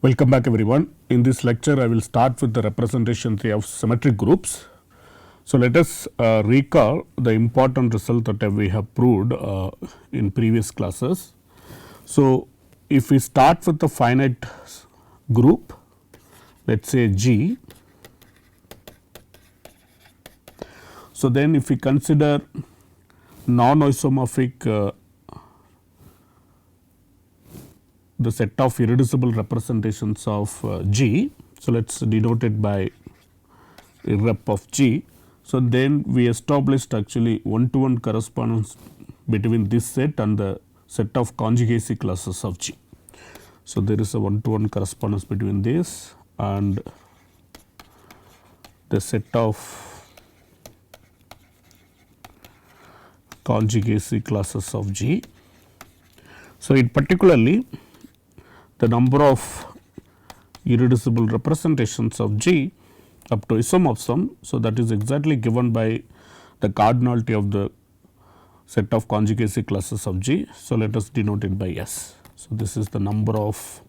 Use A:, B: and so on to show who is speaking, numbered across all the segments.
A: Welcome back everyone. In this lecture I will start with the representation theory of symmetric groups. So, let us recall the important result that we have proved in previous classes. So, if we start with the finite group, let us say G. So, then if we consider non-isomorphic the set of irreducible representations of G. So, let us denote it by irrep of G. So, then we established actually one-to-one correspondence between this set and the set of conjugacy classes of G. So, there is a one-to-one correspondence between this and the set of conjugacy classes of G. So, in particularly the number of irreducible representations of G up to isomorphism. So, that is exactly given by the cardinality of the set of conjugacy classes of G. So, let us denote it by S. So, this is the number of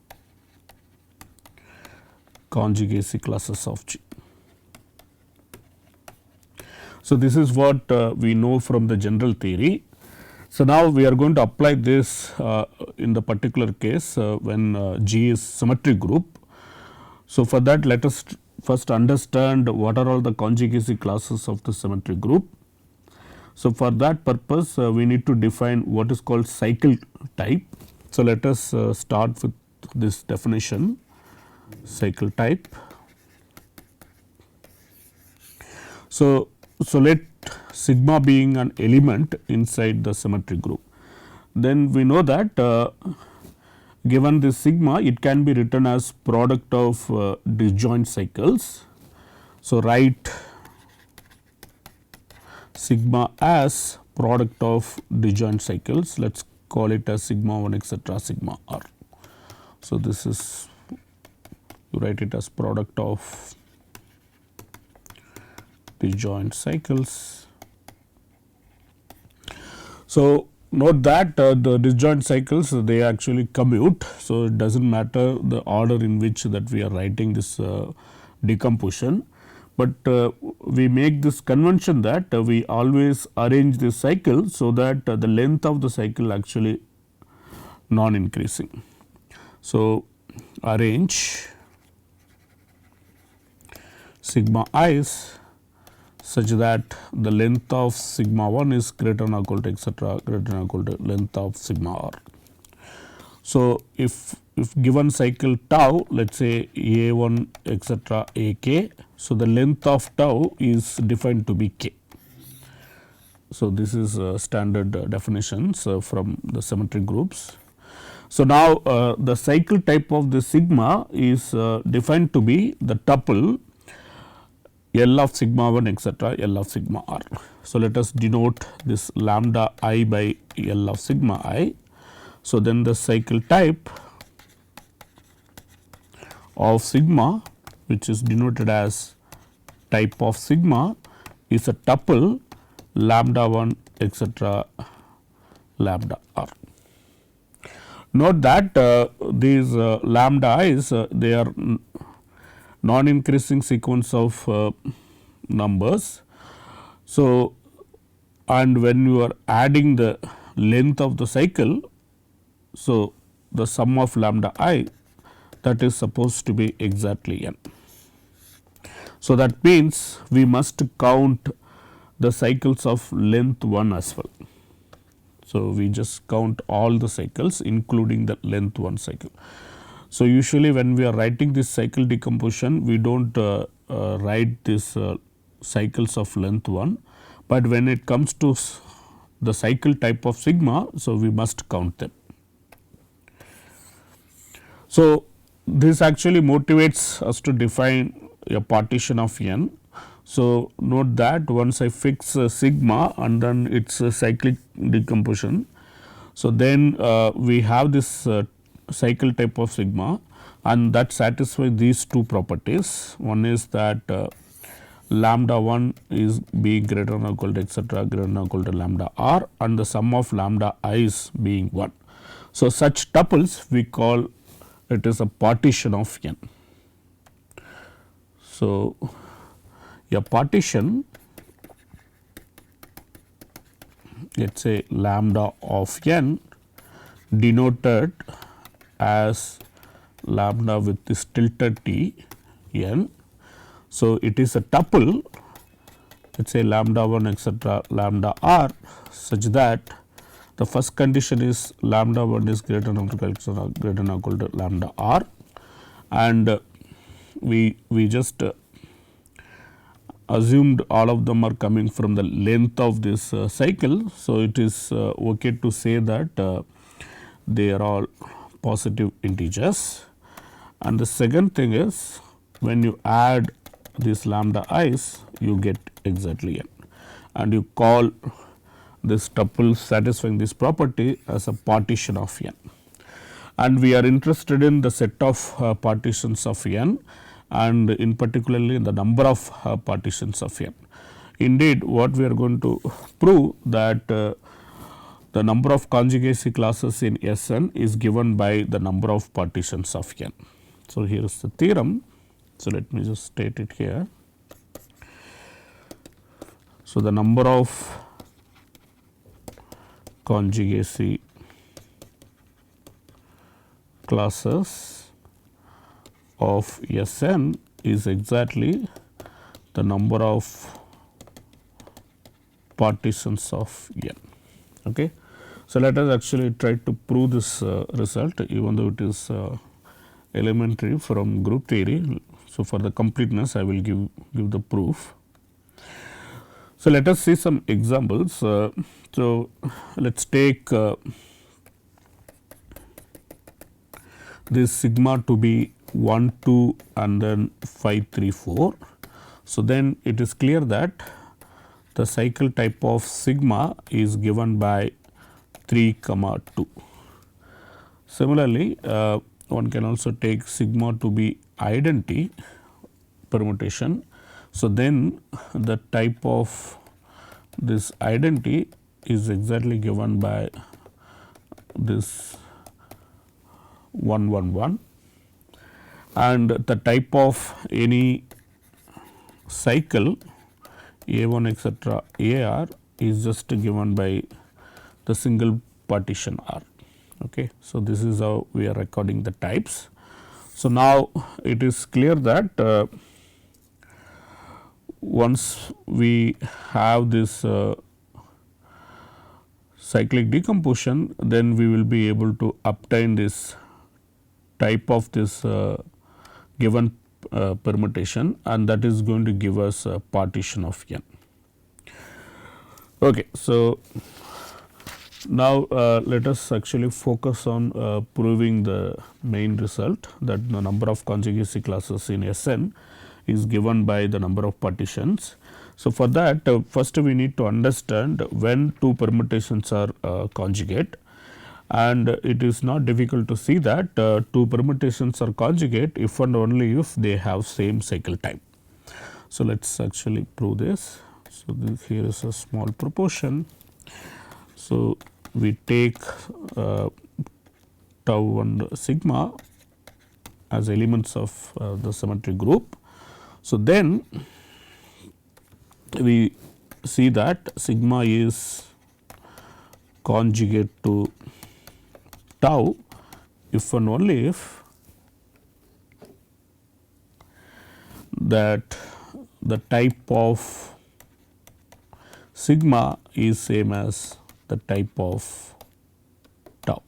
A: conjugacy classes of G. So, this is what we know from the general theory. So, now we are going to apply this in the particular case when G is symmetric group. So, for that let us first understand what are all the conjugacy classes of the symmetric group. So, for that purpose we need to define what is called cycle type. So, let us start with this definition, cycle type. So, let sigma being an element inside the symmetric group. Then we know that given this sigma, it can be written as product of disjoint cycles. So, write sigma as product of disjoint cycles, let us call it as sigma 1 etcetera sigma r. So, this is you write it as product of disjoint cycles. So, note that the disjoint cycles they actually commute. So, it does not matter the order in which that we are writing this decomposition, but we make this convention that we always arrange this cycle. So, that the length of the cycle actually non increasing. So, arrange sigma i's such that the length of sigma 1 is greater than or equal to etcetera greater than or equal to length of sigma r. So, if given cycle tau, let us say a 1 etcetera a k. So, the length of tau is defined to be k. So, this is standard definitions from the symmetric groups. So, now the cycle type of the sigma is defined to be the tuple L of sigma 1 etcetera L of sigma r. So, let us denote this lambda I by L of sigma I. So, then the cycle type of sigma, which is denoted as type of sigma, is a tuple lambda 1 etcetera lambda r. Note that these lambda i's they are non increasing sequence of numbers. So, and when you are adding the length of the cycle, so the sum of lambda I, that is supposed to be exactly n. So, that means we must count the cycles of length 1 as well. So, we just count all the cycles including the length 1 cycle. So, usually when we are writing this cycle decomposition, we do not write this cycles of length 1, but when it comes to the cycle type of sigma, so we must count them. So, this actually motivates us to define a partition of n. So, note that once I fix sigma and then its cyclic decomposition. So, then we have this cycle type of sigma and that satisfies these two properties. One is that lambda 1 is being greater than or equal to etcetera greater than or equal to lambda r and the sum of lambda i's being 1. So, such tuples we call it is a partition of n. So, a partition, let us say lambda of n, denoted as lambda with this tilted t n. So, it is a tuple, let us say lambda 1 etcetera lambda r, such that the first condition is lambda 1 is greater than or equal to lambda r, and we just assumed all of them are coming from the length of this cycle. So, it is okay to say that they are all positive integers. And the second thing is, when you add these lambda i's, you get exactly n, and you call this tuple satisfying this property as a partition of n. And we are interested in the set of partitions of n, and in particularly in the number of partitions of n. Indeed, what we are going to prove that the number of conjugacy classes in Sn is given by the number of partitions of n. So, here is the theorem. So, let me just state it here. So, the number of conjugacy classes of Sn is exactly the number of partitions of n. Okay. So, let us actually try to prove this result, even though it is elementary from group theory. So, for the completeness I will give the proof. So, let us see some examples. So, let us take this sigma to be 1, 2 and then 5, 3, 4. So, then it is clear that the cycle type of sigma is given by 3, 2. Similarly, one can also take sigma to be identity permutation. So, then the type of this identity is exactly given by this 1, 1, 1, and the type of any cycle A1 etcetera AR is just given by the single partition R. Okay. So, this is how we are recording the types. So, now it is clear that once we have this cyclic decomposition, then we will be able to obtain this type of this given permutation, and that is going to give us a partition of n. Okay. So, now let us actually focus on proving the main result, that the number of conjugacy classes in Sn is given by the number of partitions. So, for that first we need to understand when two permutations are conjugate, and it is not difficult to see that two permutations are conjugate if and only if they have same cycle time. So, let us actually prove this. So, here is a small proportion. So, we take tau and sigma as elements of the symmetric group. So, then we see that sigma is conjugate to tau if and only if that the type of sigma is same as the type of tau.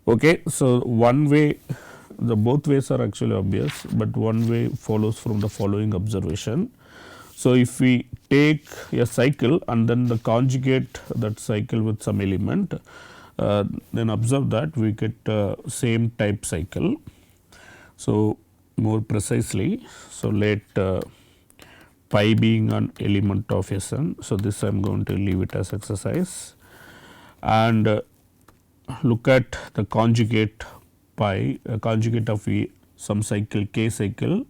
A: Okay. So, one way, the both ways are actually obvious, but one way follows from the following observation. So, if we take a cycle and then the conjugate that cycle with some element, then observe that we get same type cycle. So, more precisely, so let pi being an element of Sn. So, this I am going to leave it as exercise, and look at the conjugate pi, conjugate of some cycle k cycle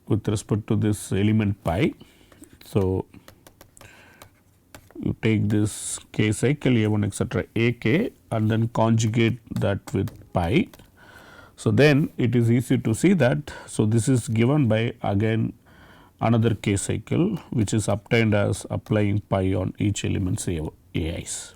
A: with respect to this element pi. So, you take this k cycle A1 etcetera A k and then conjugate that with pi. So, then it is easy to see that. So, this is given by again another K cycle, which is obtained as applying pi on each element's AIs.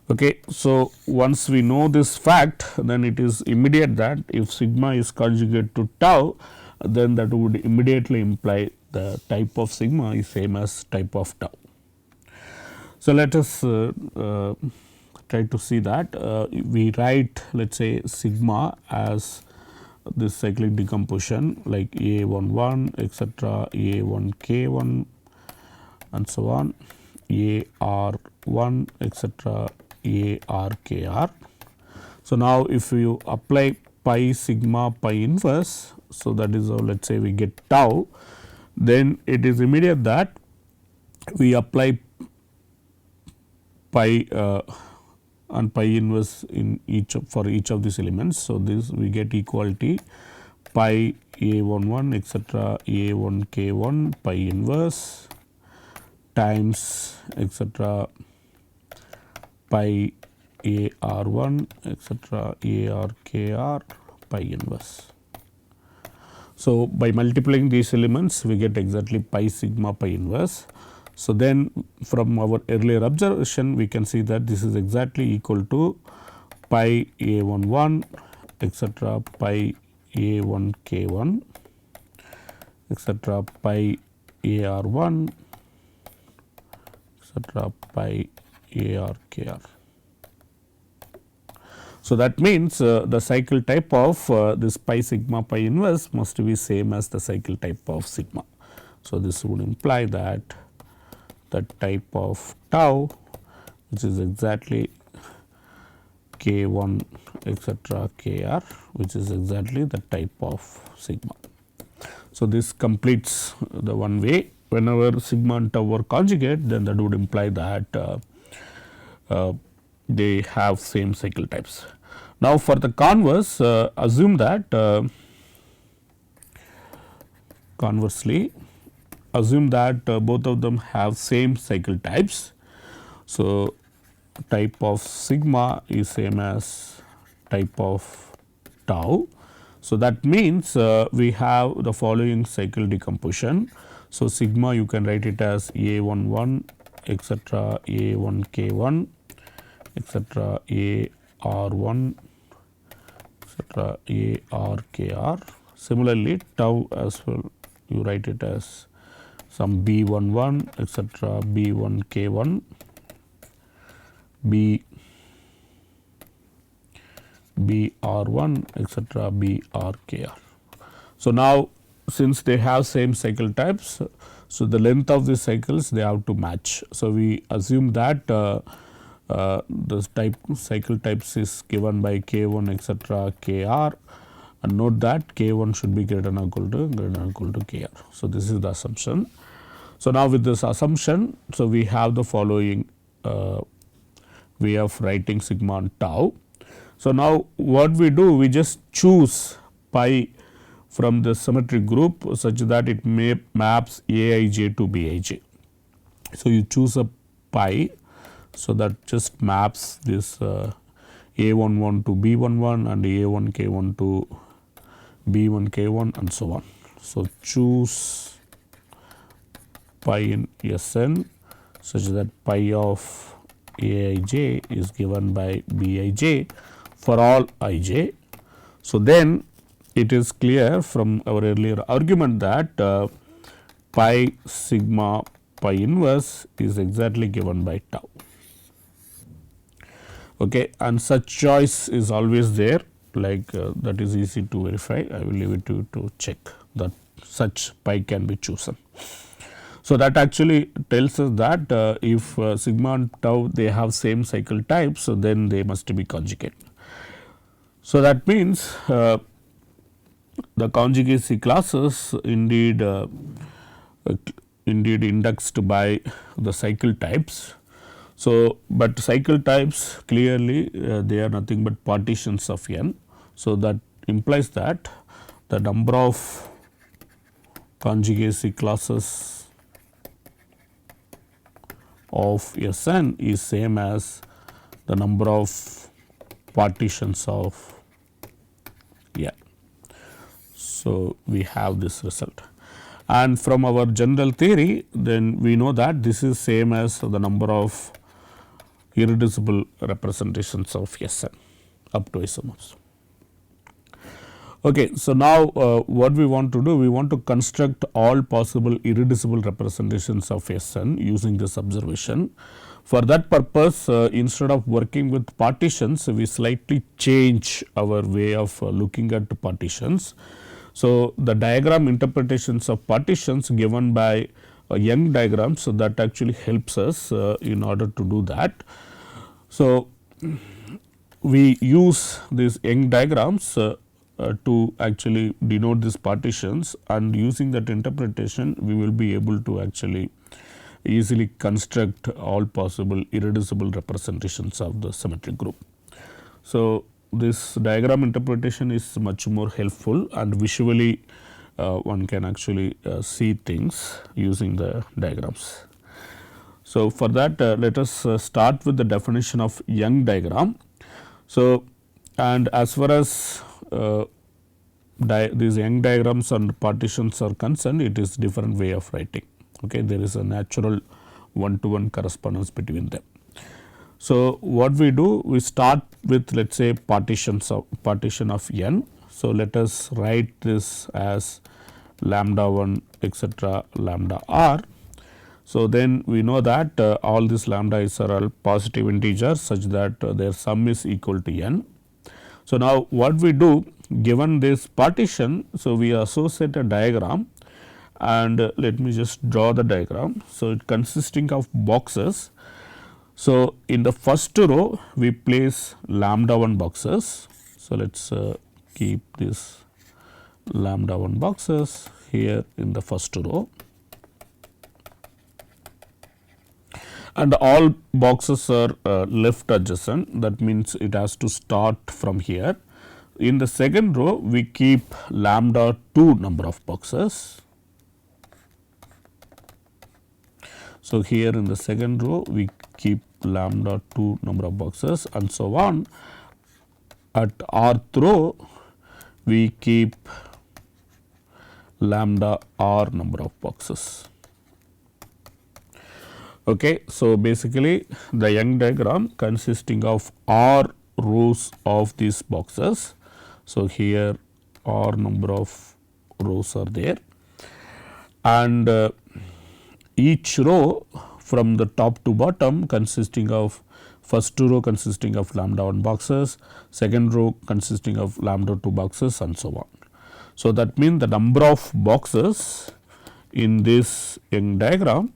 A: Okay. So, once we know this fact, then it is immediate that if sigma is conjugate to tau, then that would immediately imply the type of sigma is same as type of tau. So, let us try to see that. We write, let us say, sigma as this cyclic decomposition like A11 etcetera, A1K1 and so on, AR1 etcetera, ARKR. So, now if you apply pi sigma pi inverse, so that is how let us say we get tau, then it is immediate that we apply pi and pi inverse in for each of these elements. So, this we get equality pi A11 etcetera, A1K1 pi inverse times etcetera pi AR1 etcetera, ARKR pi inverse. So, by multiplying these elements we get exactly pi sigma pi inverse. So, then from our earlier observation we can see that this is exactly equal to pi A11 etcetera, pi A1K1 etcetera, pi AR1 etcetera, pi ARKR. So, that means the cycle type of this pi sigma pi inverse must be same as the cycle type of sigma. So, this would imply that the type of tau, which is exactly K1 etcetera Kr, which is exactly the type of sigma. So, this completes the one way. Whenever sigma and tau are conjugate, then that would imply that they have same cycle types. Now, for the converse, assume that conversely assume that both of them have same cycle types. So, type of sigma is same as type of tau. So, that means we have the following cycle decomposition. So, sigma you can write it as A11 etcetera, A1K1 etcetera, AR1 etcetera, ARKR. Similarly, tau as well you write it as some B11 etcetera, B1K1, BR1 etcetera, BRKR. So, now since they have same cycle types, so the length of these cycles they have to match. So, we assume that the cycle types is given by K1 etcetera, KR, and note that K1 should be greater than or equal to KR. So, this is the assumption. So, now with this assumption, so we have the following way of writing sigma and tau. So, now what we do, we just choose pi from the symmetric group such that it maps Aij to Bij. So, you choose a pi, so that just maps this A11 to B11 and A1K1 to B1K1 and so on. So, choose pi in Sn such that pi of Aij is given by Bij for all ij. So, then it is clear from our earlier argument that pi sigma pi inverse is exactly given by tau. Okay, and such choice is always there, like that is easy to verify. I will leave it to check that such pi can be chosen. So, that actually tells us that if sigma and tau they have same cycle type, so then they must be conjugate. So, that means the conjugacy classes indeed indexed by the cycle types. So, but cycle types clearly they are nothing but partitions of n. So, that implies that the number of conjugacy classes of Sn is same as the number of partitions of N. So, we have this result, and from our general theory, then we know that this is same as the number of irreducible representations of Sn up to isomorphs. Okay, so now what we want to do, we want to construct all possible irreducible representations of Sn using this observation. For that purpose, instead of working with partitions, we slightly change our way of looking at partitions. So, the diagram interpretations of partitions given by Young diagrams, so that actually helps us in order to do that. So, we use these Young diagrams to actually denote these partitions, and using that interpretation we will be able to actually easily construct all possible irreducible representations of the symmetric group. So, this diagram interpretation is much more helpful, and visually one can actually see things using the diagrams. So, for that let us start with the definition of Young diagram. So, and as far as these Young diagrams and partitions are concerned, it is different way of writing. Okay, there is a natural one-to-one correspondence between them. So, what we do, we start with let us say partition of N. So, let us write this as lambda 1 etc. lambda r. So, then we know that all these lambdas are all positive integers such that their sum is equal to n. So, now what we do, given this partition, so we associate a diagram, and let me just draw the diagram. So, it consisting of boxes. So, in the first row we place lambda 1 boxes. So, let us keep this lambda 1 boxes here in the first row, and all boxes are left adjacent, that means it has to start from here. In the second row we keep lambda 2 number of boxes. So, here in the second row we keep lambda 2 number of boxes, and so on. At rth row we keep lambda r number of boxes. Okay, so, basically the Young diagram consisting of r rows of these boxes. So, here r number of rows are there, and each row from the top to bottom consisting of first row consisting of lambda 1 boxes, second row consisting of lambda 2 boxes, and so on. So, that means the number of boxes in this Young diagram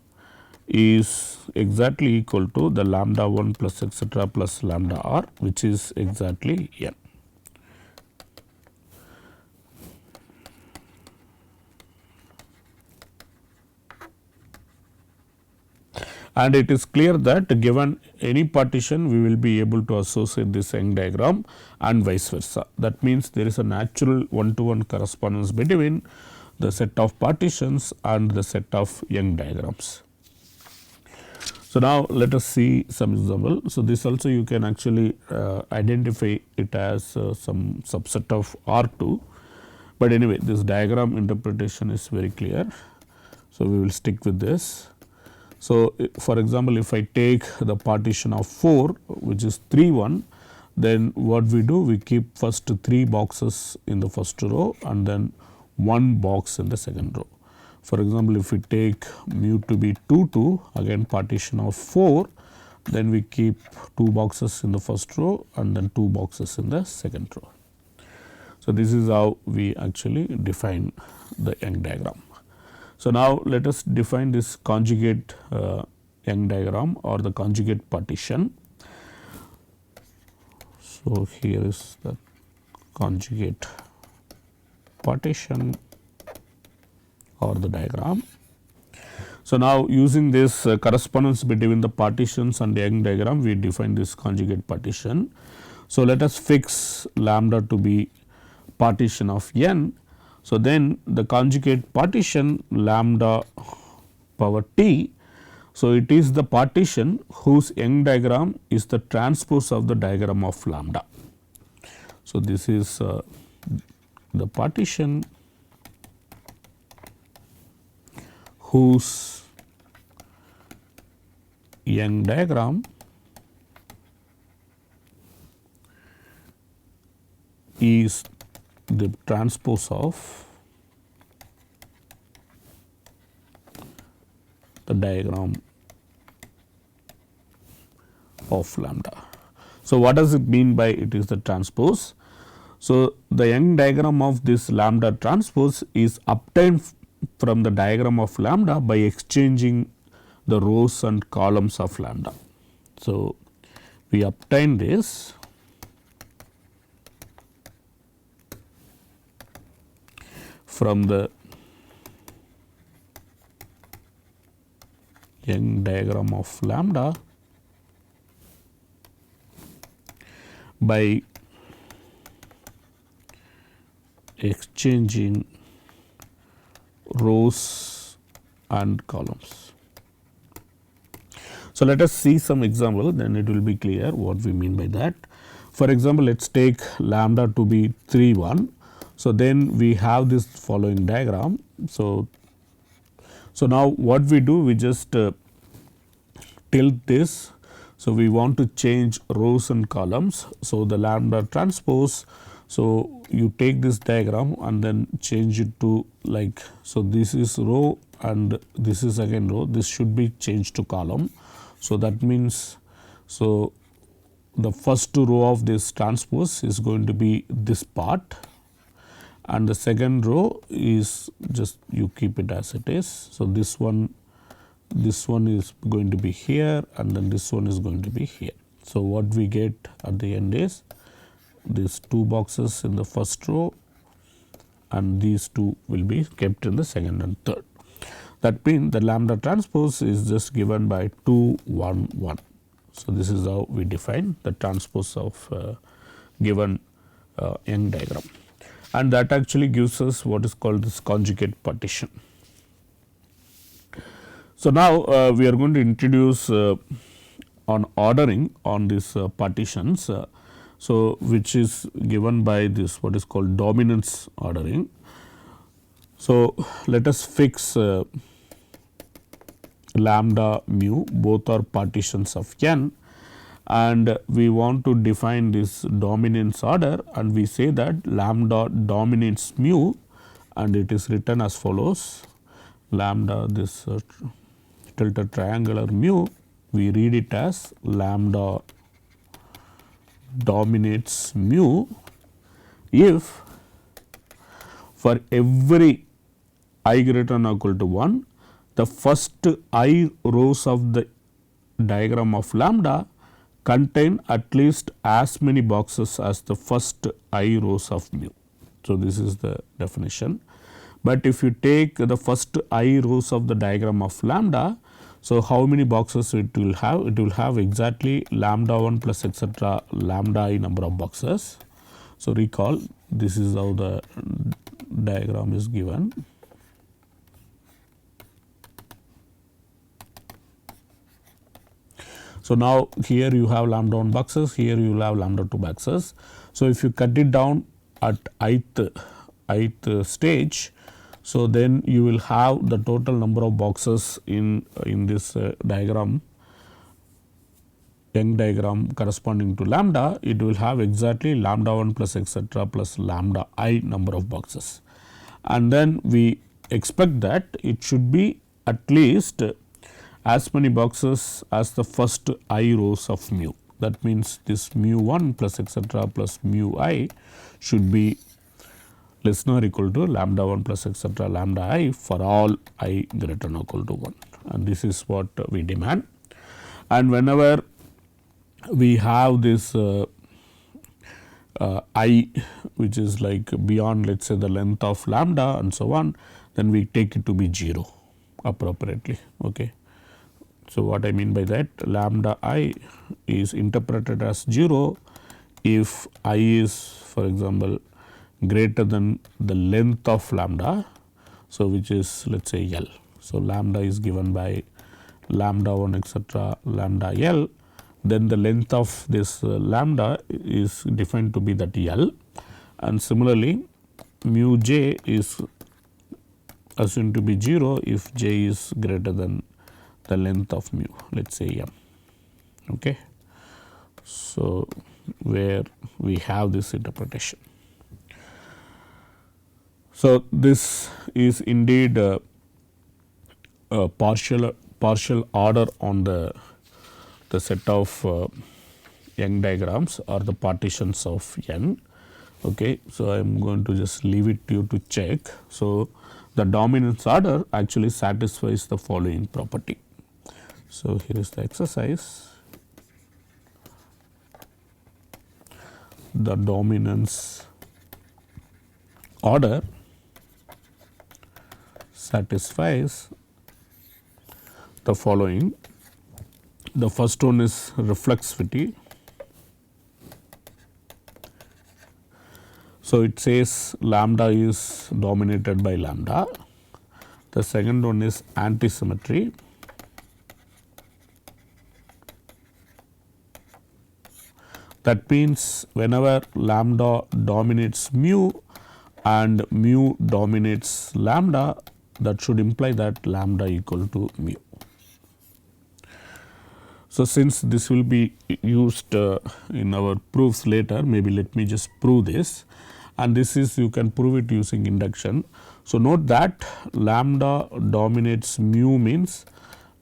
A: is exactly equal to the lambda 1 plus etc. plus lambda r, which is exactly n. And it is clear that given any partition we will be able to associate this Young diagram and vice versa. That means there is a natural one-to-one correspondence between the set of partitions and the set of Young diagrams. So, now let us see some example. So, this also you can actually identify it as some subset of R2, but anyway this diagram interpretation is very clear. So, we will stick with this. So, for example, if I take the partition of 4 which is 3 1, then what we do, we keep first 3 boxes in the first row and then 1 box in the second row. For example, if we take mu to be 2 2, again partition of 4, then we keep 2 boxes in the first row and then 2 boxes in the second row. So, this is how we actually define the Young diagram. So, now let us define this conjugate Young diagram or the conjugate partition. So, here is the conjugate partition or the diagram. So, now using this correspondence between the partitions and the Young diagram, we define this conjugate partition. So, let us fix lambda to be partition of n. So, then the conjugate partition lambda power t, So, it is the partition whose Young diagram is the transpose of the diagram of lambda. So, this is the partition whose Young diagram is the transpose of the diagram of lambda. So, what does it mean by it is the transpose? So, the Young diagram of this lambda transpose is obtained from the diagram of lambda by exchanging the rows and columns of lambda. So, we obtain this from the Young diagram of lambda by exchanging rows and columns. So, let us see some example, then it will be clear what we mean by that. For example, let us take lambda to be 3 1. So, then we have this following diagram. So, now what we do, we just tilt this. So, we want to change rows and columns. So, the lambda transpose. So, you take this diagram and then change it to like, so this is row and this is again row, this should be changed to column. So, that means, so the first row of this transpose is going to be this part and the second row is just you keep it as it is. So, this one is going to be here and then this one is going to be here. So, what we get at the end is these 2 boxes in the first row and these 2 will be kept in the second and third. That means, the lambda transpose is just given by 2 1 1. So, this is how we define the transpose of given Young diagram, and that actually gives us what is called this conjugate partition. So, now we are going to introduce on ordering on these partitions. So, which is given by this what is called dominance ordering. So, let us fix lambda mu, both are partitions of n, and we want to define this dominance order, and we say that lambda dominates mu and it is written as follows: lambda this tilted triangular mu, we read it as lambda dominates mu if for every I greater than or equal to 1, the first I rows of the diagram of lambda contain at least as many boxes as the first I rows of mu. So, this is the definition, but if you take the first I rows of the diagram of lambda, so how many boxes it will have? It will have exactly lambda 1 plus etcetera lambda I number of boxes. So, recall this is how the diagram is given. So, now here you have lambda 1 boxes, here you will have lambda 2 boxes. So, if you cut it down at ith stage, so then you will have the total number of boxes in this diagram, Young diagram corresponding to lambda, it will have exactly lambda 1 plus etcetera plus lambda I number of boxes, and then we expect that it should be at least as many boxes as the first I rows of mu. That means, this mu 1 plus etcetera plus mu I should be less than or equal to lambda 1 plus etcetera lambda I for all I greater than or equal to 1, and this is what we demand. And whenever we have this I which is like beyond, let us say, the length of lambda and so on, then we take it to be 0 appropriately. Okay. So, what I mean by that, lambda I is interpreted as 0 if I is, for example, greater than the length of lambda, so which is, let us say, L. So, lambda is given by lambda 1 etc. lambda L, then the length of this lambda is defined to be that L, and similarly mu j is assumed to be 0 if j is greater than the length of mu, let us say m. Okay. So, where we have this interpretation. So, this is indeed a partial order on the set of Young diagrams or the partitions of N. Okay. So, I am going to just leave it to you to check. So, the dominance order actually satisfies the following property. So, here is the exercise. The dominance order satisfies the following. The first one is reflexivity. So, it says lambda is dominated by lambda. The second one is antisymmetry. That means, whenever lambda dominates mu and mu dominates lambda, that should imply that lambda equal to mu. So, since this will be used in our proofs later, maybe let me just prove this, and this is you can prove it using induction. So, note that lambda dominates mu means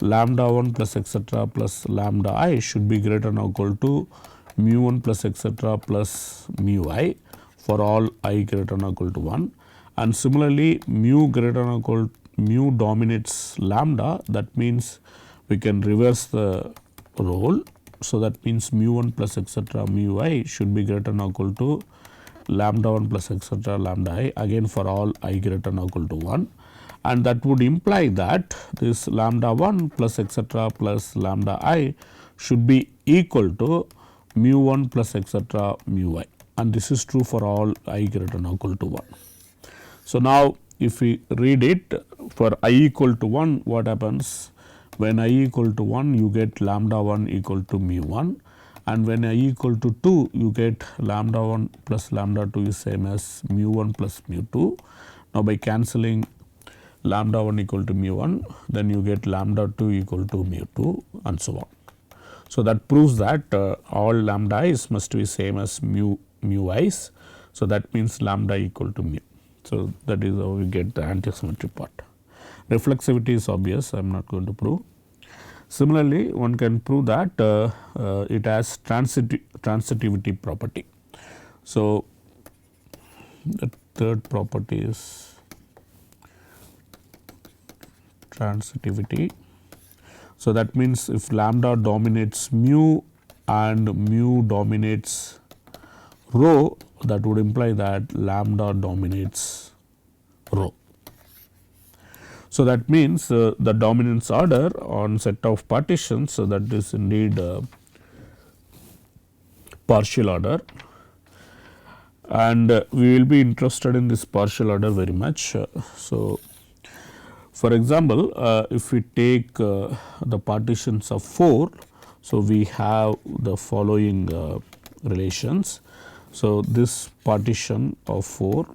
A: lambda 1 plus etc. plus lambda I should be greater than or equal to mu 1 plus etc. plus mu I for all I greater than or equal to 1, and similarly mu greater than or equal mu dominates lambda, that means we can reverse the role. So, that means mu 1 plus etc. mu I should be greater than or equal to lambda 1 plus etc. lambda I again for all I greater than or equal to 1, and that would imply that this lambda 1 plus etc. plus lambda I should be equal to mu 1 plus etc. mu I, and this is true for all I greater than or equal to 1. So, now if we read it for I equal to 1, what happens? When I equal to 1, you get lambda 1 equal to mu 1, and when I equal to 2, you get lambda 1 plus lambda 2 is same as mu 1 plus mu 2. Now, by cancelling lambda 1 equal to mu 1, then you get lambda 2 equal to mu 2 and so on. So, that proves that all lambda i's must be same as mu i's. So, that means lambda equal to mu. So, that is how we get the antisymmetry part. Reflexivity is obvious, I am not going to prove. Similarly, one can prove that it has transitivity property. So, the third property is transitivity. So, that means if lambda dominates mu and mu dominates rho, that would imply that lambda dominates rho. So, that means the dominance order on set of partitions, so that is indeed partial order, and we will be interested in this partial order very much. So, for example, if we take the partitions of 4, so we have the following relations. So, this partition of 4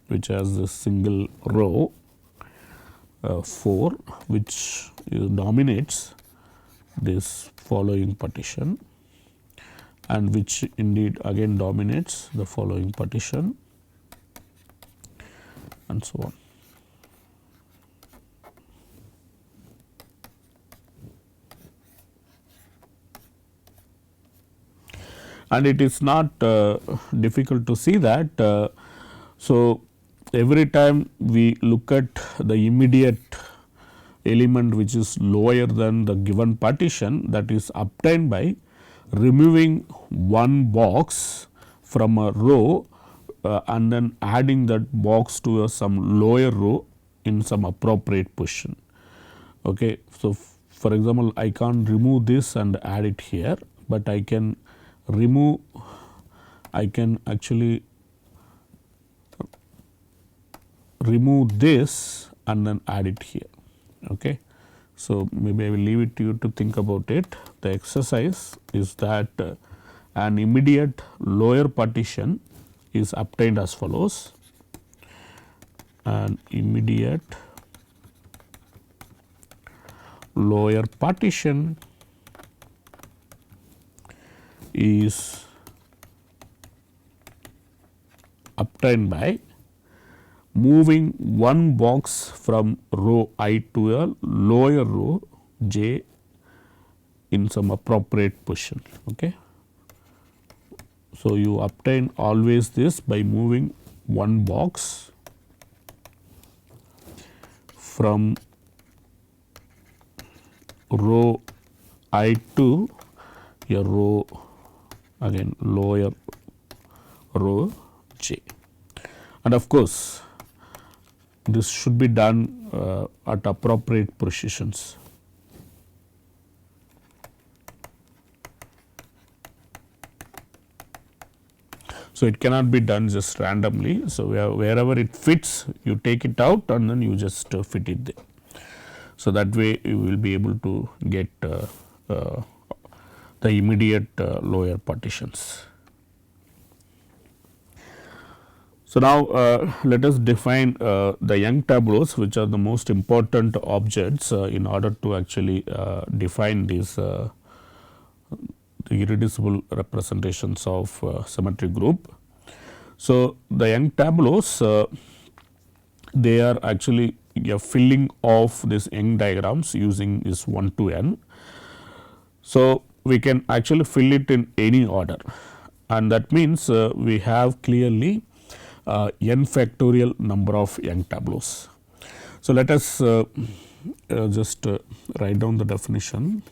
A: which has this single row 4 which dominates this following partition, and which indeed again dominates the following partition and so on. And it is not difficult to see that. So, every time we look at the immediate element which is lower than the given partition, that is obtained by removing one box from a row and then adding that box to some lower row in some appropriate position. Okay. So, for example, I can't remove this and add it here, but I can remove, I can actually remove this and then add it here. Okay. So, maybe I will leave it to you to think about it. The exercise is that an immediate lower partition is obtained as follows. An immediate lower partition is obtained by moving one box from row I to a lower row j in some appropriate position. Okay. So, you obtain always this by moving one box from row I to a row again lower row j, and of course, this should be done at appropriate positions. So, it cannot be done just randomly. So, wherever it fits, you take it out and then you just fit it there. So, that way you will be able to get the immediate lower partitions. So, now let us define the Young tableaus, which are the most important objects in order to actually define these the irreducible representations of symmetric group. So, the Young tableaus they are actually a filling of this Young diagrams using this 1 to n. So, we can actually fill it in any order, and that means we have clearly n factorial number of Young tableaus. So, let us just write down the definition.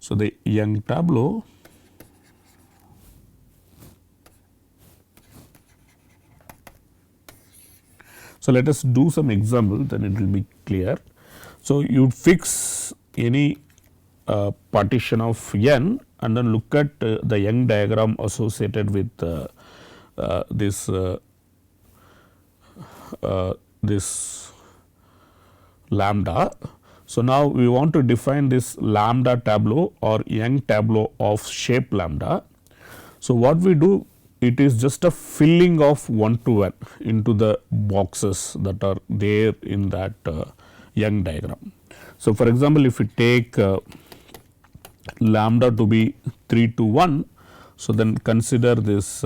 A: So, the Young tableau so let us do some example, then it will be clear. So, you fix any partition of n and then look at the Young diagram associated with this lambda. So, now we want to define this lambda tableau or Young tableau of shape lambda. So, what we do, it is just a filling of 1 to n into the boxes that are there in that Young diagram. So, for example, if we take lambda to be 3 to 1, so then consider this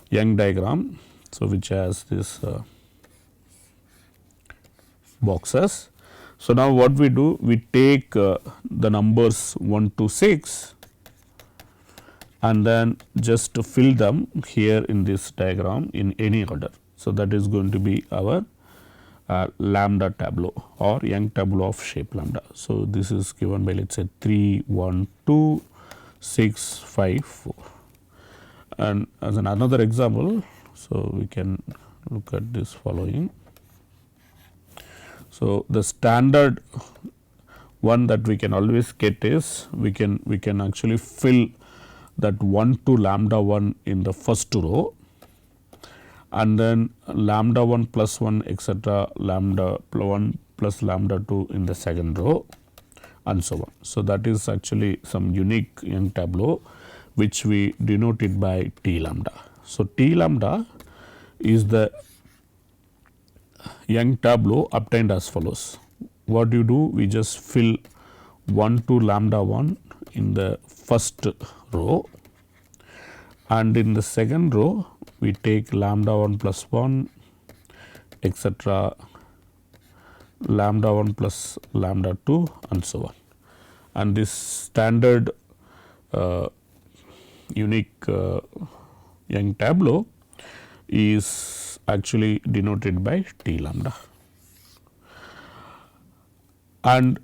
A: Young diagram, so which has this boxes. So, now what we do, we take the numbers 1 to 6 and then just to fill them here in this diagram in any order. So, that is going to be our lambda tableau or Young tableau of shape lambda. So, this is given by let us say 3, 1, 2, 6, 5, 4. And as another example, so we can look at this following. So, the standard one that we can always get is we can actually fill that 1 to lambda 1 in the first row and then lambda 1 plus 1 etc. lambda 1 plus lambda 2 in the second row and so on. So, that is actually some unique Young tableau which we denote it by T lambda. So, T lambda is the Young tableau obtained as follows. What you do? We just fill 1 to lambda 1 in the first row and in the second row we take lambda 1 plus 1 etc. lambda 1 plus lambda 2 and so on. And this standard unique Young tableau is actually denoted by T lambda. And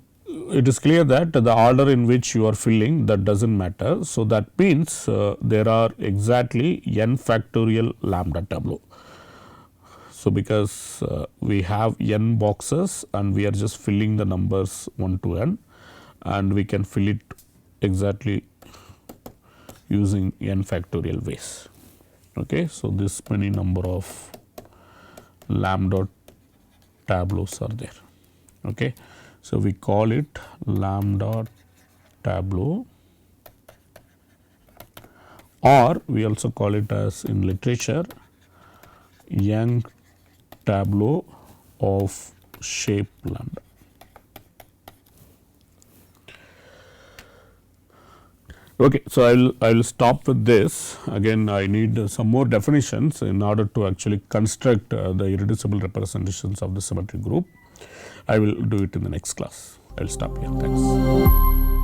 A: it is clear that the order in which you are filling, that does not matter. So, that means there are exactly n factorial lambda tableau. So, because we have n boxes and we are just filling the numbers 1 to n and we can fill it exactly using n factorial ways. Okay. So, this many number of lambda tableaus are there. Okay. So, we call it lambda tableau, or we also call it as in literature Young tableau of shape lambda. Okay, so I will stop with this. Again, I need some more definitions in order to actually construct the irreducible representations of the symmetric group. I will do it in the next class. I will stop here. Thanks.